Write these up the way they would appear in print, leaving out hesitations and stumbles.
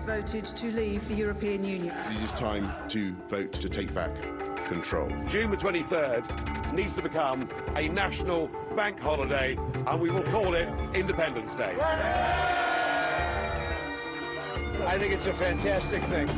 has voted to leave the European Union. It is time to vote to take back control. June the 23rd needs to become a national bank holiday, and we will call it Independence Day. I think it's a fantastic thing.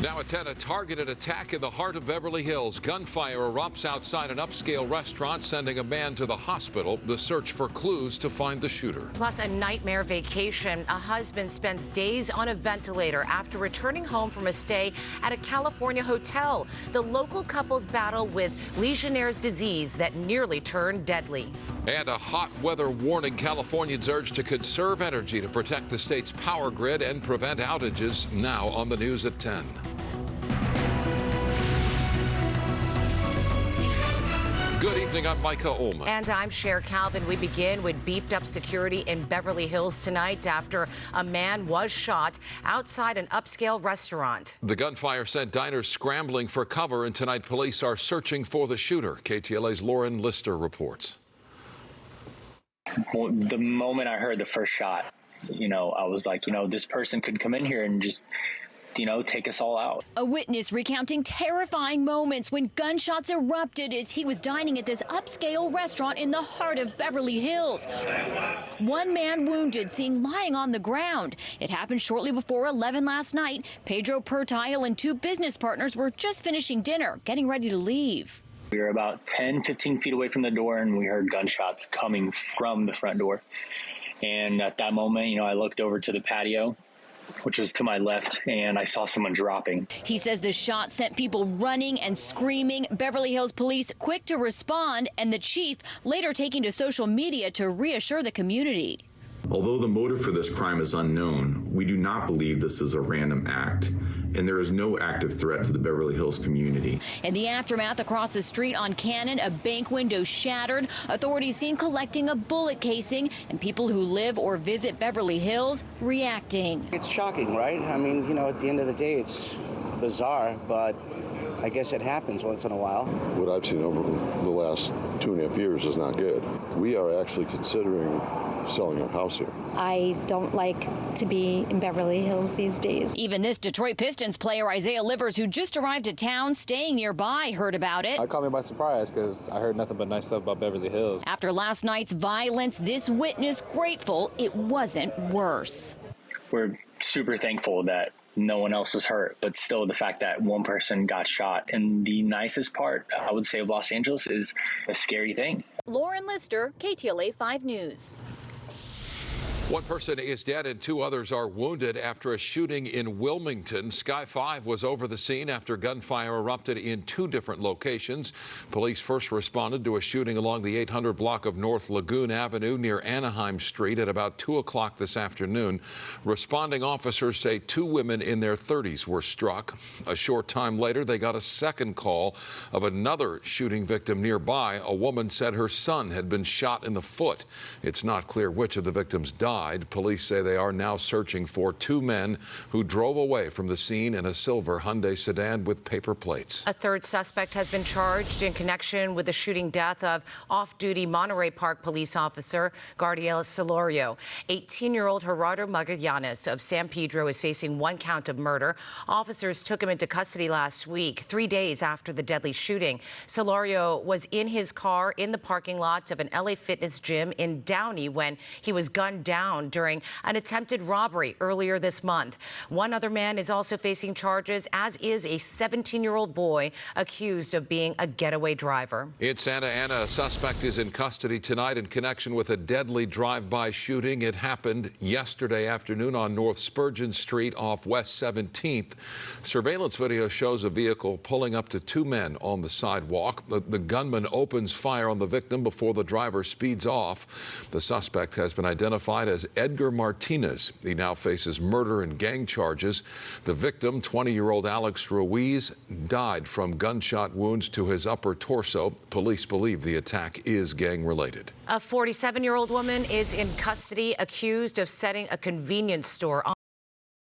Now at 10, a targeted attack in the heart of Beverly Hills. Gunfire erupts outside an upscale restaurant, sending a man to the hospital. The search for clues to find the shooter. Plus, a nightmare vacation. A husband spends days on a ventilator after returning home from a stay at a California hotel. The local couple's battle with Legionnaire's disease that nearly turned deadly. And a hot weather warning. Californians urged to conserve energy to protect the state's power grid and prevent outages. Now on the news at 10. Good evening, I'm Micah Ullman. And I'm Cher Calvin. We begin with beefed up security in Beverly Hills tonight after a man was shot outside an upscale restaurant. The gunfire sent diners scrambling for cover, and tonight police are searching for the shooter. KTLA's Lauren Lister reports. Well, the moment I heard the first shot, I was like, this person could come in here and just take us all out. A witness recounting terrifying moments when gunshots erupted as he was dining at this upscale restaurant in the heart of Beverly Hills. One man wounded, seen lying on the ground. It happened shortly before 11 last night. Pedro Pertile and two business partners were just finishing dinner, getting ready to leave. We were about 10, 15 feet away from the door, and we heard gunshots coming from the front door. And at that moment, I looked over to the patio, which was to my left, and I saw someone dropping. He says the shot sent people running and screaming. Beverly Hills police quick to respond, and the chief later taking to social media to reassure the community. Although the motive for this crime is unknown, we do not believe this is a random act, and there is no active threat to the Beverly Hills community. In the aftermath across the street on Cannon, a bank window shattered. Authorities seen collecting a bullet casing, and people who live or visit Beverly Hills reacting. It's shocking, right? I mean, at the end of the day, it's bizarre, but I guess it happens once in a while. What I've seen over the last 2.5 years is not good. We are actually considering selling our house here. I don't like to be in Beverly Hills these days. Even this Detroit Pistons player, Isaiah Livers, who just arrived to town staying nearby, heard about it. It caught me by surprise because I heard nothing but nice stuff about Beverly Hills. After last night's violence, this witness grateful it wasn't worse. We're super thankful that no one else was hurt, but still the fact that one person got shot. And the nicest part, I would say, of Los Angeles is a scary thing. Lauren Lister, KTLA 5 News. One person is dead and two others are wounded after a shooting in Wilmington. Sky 5 was over the scene after gunfire erupted in two different locations. Police first responded to a shooting along the 800 block of North Lagoon Avenue near Anaheim Street at about 2 o'clock this afternoon. Responding officers say two women in their 30s were struck. A short time later, they got a second call of another shooting victim nearby. A woman said her son had been shot in the foot. It's not clear which of the victims died. Police say they are now searching for two men who drove away from the scene in a silver Hyundai sedan with paper plates. A third suspect has been charged in connection with the shooting death of off-duty Monterey Park police officer Gardiel Solorio. 18-year-old Gerardo Magallanes of San Pedro is facing one count of murder. Officers took him into custody last week, 3 days after the deadly shooting. Solorio was in his car in the parking lot of an LA Fitness gym in Downey when he was gunned down during an attempted robbery earlier this month. One other man is also facing charges, as is a 17-year-old boy accused of being a getaway driver. In Santa Ana, a suspect is in custody tonight in connection with a deadly drive-by shooting. It happened yesterday afternoon on North Spurgeon Street off West 17th. Surveillance video shows a vehicle pulling up to two men on the sidewalk. The gunman opens fire on the victim before the driver speeds off. The suspect has been identified as Edgar Martinez. He now faces murder and gang charges. The victim, 20-year-old Alex Ruiz, died from gunshot wounds to his upper torso. Police believe the attack is gang-related. A 47-year-old woman is in custody accused of setting a convenience store